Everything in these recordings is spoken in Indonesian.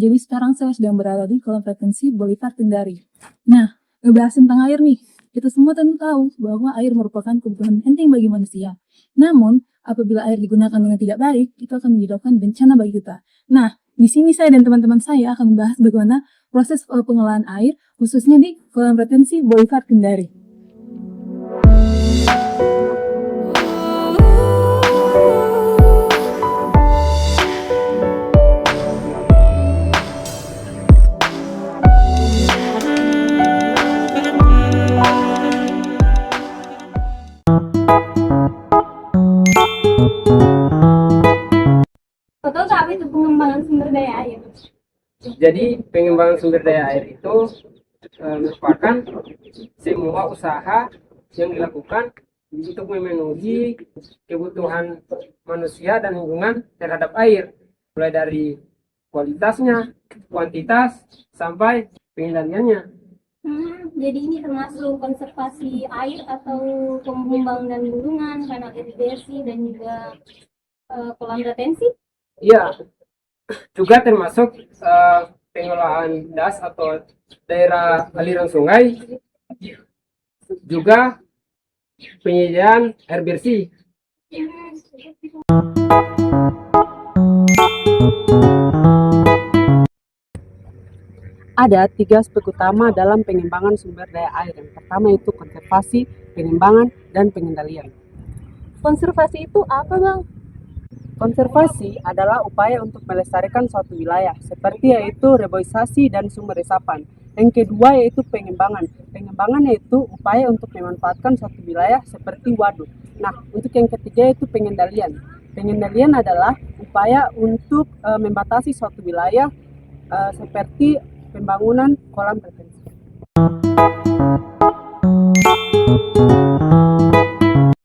Jadi sekarang saya sedang berada di kolam retensi Boulevard Kendari. Nah, ngebahas tentang air nih. Kita semua tentu tahu bahwa air merupakan kebutuhan penting bagi manusia. Namun, apabila air digunakan dengan tidak baik, itu akan menyebabkan bencana bagi kita. Nah, di sini saya dan teman-teman saya akan membahas bagaimana proses pengelolaan air, khususnya di kolam retensi Boulevard Kendari. Betul apa itu pengembangan sumber daya air? Jadi pengembangan sumber daya air itu merupakan semua usaha yang dilakukan untuk memenuhi kebutuhan manusia dan lingkungan terhadap air, mulai dari kualitasnya, kuantitas, sampai pengendaliannya. Jadi ini termasuk konservasi air atau pembangunan bendungan, kanal irigasi, dan juga kolam retensi? Iya, juga termasuk pengelolaan das atau daerah aliran sungai, juga penyediaan air bersih. Ada 3 aspek utama dalam pengembangan sumber daya air. Yang pertama itu konservasi, pengembangan, dan pengendalian. Konservasi itu apa, Bang? Konservasi adalah upaya untuk melestarikan suatu wilayah, seperti yaitu reboisasi dan sumber resapan. Yang kedua yaitu pengembangan. Pengembangan yaitu upaya untuk memanfaatkan suatu wilayah seperti waduk. Nah, untuk yang ketiga yaitu pengendalian. Pengendalian adalah upaya untuk membatasi suatu wilayah seperti pembangunan kolam retensi.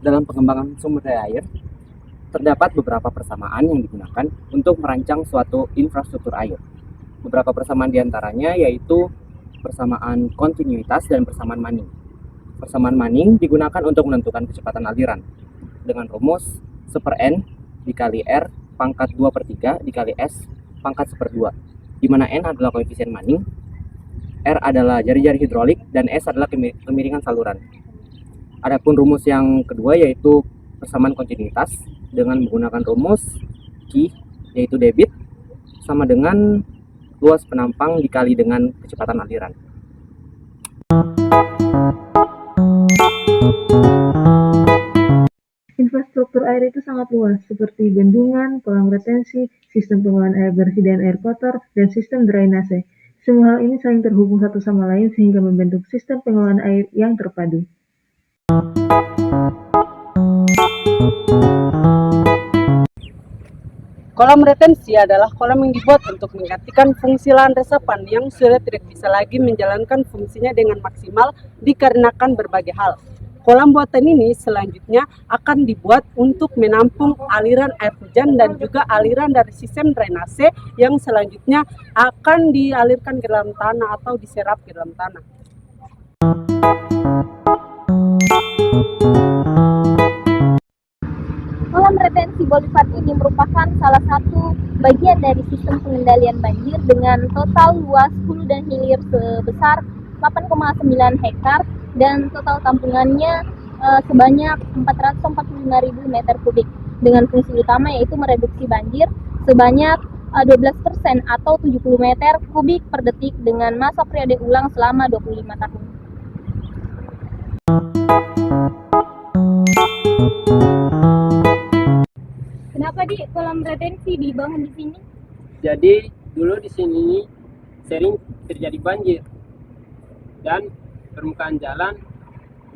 Dalam pengembangan sumber daya air, terdapat beberapa persamaan yang digunakan untuk merancang suatu infrastruktur air. Beberapa persamaan diantaranya yaitu persamaan kontinuitas dan persamaan Manning. Persamaan Manning digunakan untuk menentukan kecepatan aliran dengan rumus 1/n dikali R pangkat 2/3 dikali S pangkat 1/2, di mana N adalah koefisien Manning, R adalah jari-jari hidrolik, dan S adalah kemiringan saluran. Adapun rumus yang kedua yaitu persamaan kontinuitas dengan menggunakan rumus Q yaitu debit sama dengan luas penampang dikali dengan kecepatan aliran. Infrastruktur air itu sangat luas, seperti bendungan, kolam retensi, sistem pengolahan air bersih dan air kotor, dan sistem drainase. Semua hal ini saling terhubung satu sama lain sehingga membentuk sistem pengolahan air yang terpadu. Kolam retensi adalah kolam yang dibuat untuk menggantikan fungsi lahan resapan yang sudah tidak bisa lagi menjalankan fungsinya dengan maksimal dikarenakan berbagai hal. Kolam buatan ini selanjutnya akan dibuat untuk menampung aliran air hujan dan juga aliran dari sistem drainase yang selanjutnya akan dialirkan ke dalam tanah atau diserap ke dalam tanah. Kolam retensi Boulevard ini merupakan salah satu bagian dari sistem pengendalian banjir dengan total luas hulu dan hilir sebesar 8,9 hektar dan total tampungannya sebanyak 445.000 meter kubik, dengan fungsi utama yaitu mereduksi banjir sebanyak 12% atau 70 meter kubik per detik dengan masa periode ulang selama 25 tahun. Kenapa di kolam retensi dibangun di sini? Jadi dulu di sini sering terjadi banjir dan permukaan jalan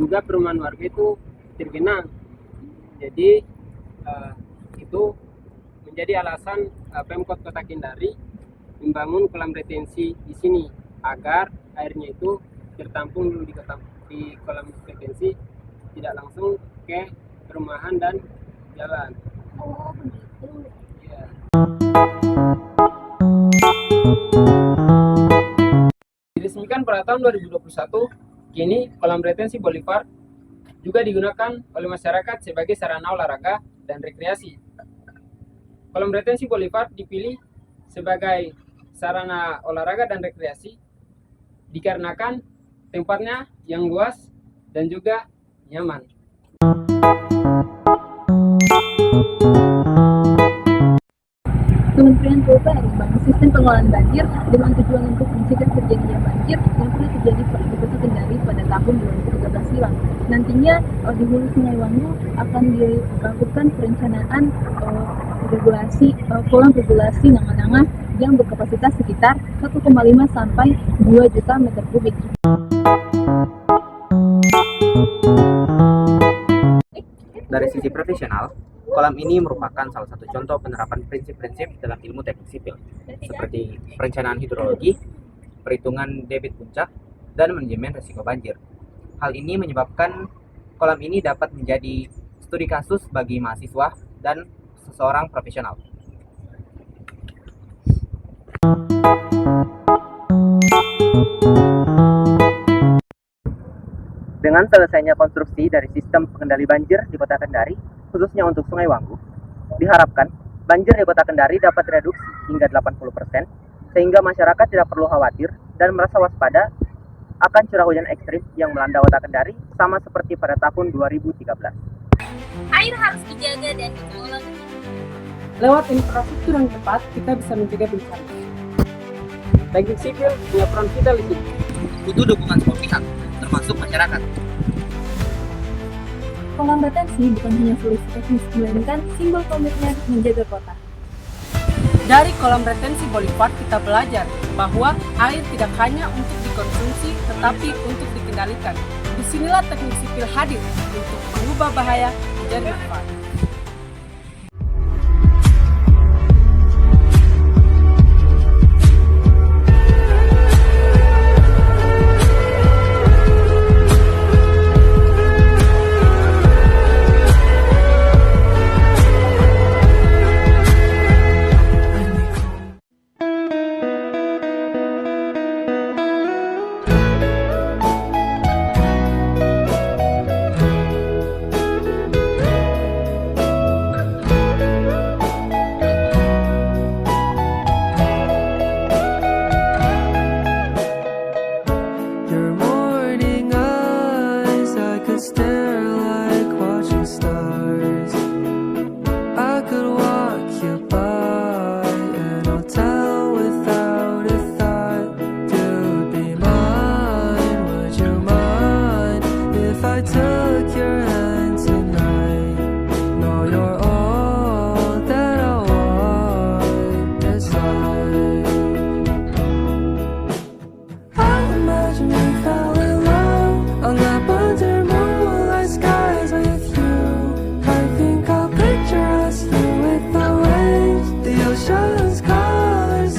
juga perumahan warga itu tergenang. Jadi itu menjadi alasan Pemkot Kota Kendari membangun kolam retensi di sini agar airnya itu tertampung dulu di kolam retensi, tidak langsung ke perumahan dan jalan. Oh, begitu. Ya. Diresmikan pada tahun 2021, kini kolam retensi Boulevard juga digunakan oleh masyarakat sebagai sarana olahraga dan rekreasi. Kolam retensi Boulevard dipilih sebagai sarana olahraga dan rekreasi dikarenakan tempatnya yang luas dan juga nyaman. Kementerian PUPR membangun sistem pengelolaan banjir dengan tujuan untuk mencegah terjadinya banjir yang pernah terjadi di Kota Kendari pada tahun 2013 silam. Nantinya di Hulu Sungai Wangu akan dilakukan perencanaan kolam regulasi Nanga-Nanga yang berkapasitas sekitar 1,5 sampai 2 juta meter kubik. Dari sisi profesional, kolam ini merupakan salah satu contoh penerapan prinsip-prinsip dalam ilmu teknik sipil, seperti perencanaan hidrologi, perhitungan debit puncak, dan manajemen risiko banjir. Hal ini menyebabkan kolam ini dapat menjadi studi kasus bagi mahasiswa dan seseorang profesional. Dengan selesainya konstruksi dari sistem pengendali banjir di Kota Kendari, khususnya untuk Sungai Wangu, diharapkan banjir di Kota Kendari dapat direduksi hingga 80%, sehingga masyarakat tidak perlu khawatir dan merasa waspada akan curah hujan ekstrim yang melanda Kota Kendari sama seperti pada tahun 2013. Air harus dijaga dan dikelola. Lewat infrastruktur yang tepat, kita bisa mencegah bencana. Teknik sipil punya peran vital di sini. Butuh dukungan semua pihak, termasuk masyarakat. Kolam retensi bukan hanya solusi teknis, melainkan simbol komitmen menjaga kota. Dari kolam retensi Boulevard kita belajar bahwa air tidak hanya untuk dikonsumsi, tetapi untuk dikendalikan. Disinilah teknik sipil hadir untuk mengubah bahaya menjadi manfaat. Your morning eyes, I could stare like watching stars. I could walk you by an hotel without a thought. You'd be mine, would you mind if I took your hand tonight? No, you're all that I want desire. I imagine we fell in love on that under moonlight skies with you. I think I'll picture us here with the waves, the ocean's colors.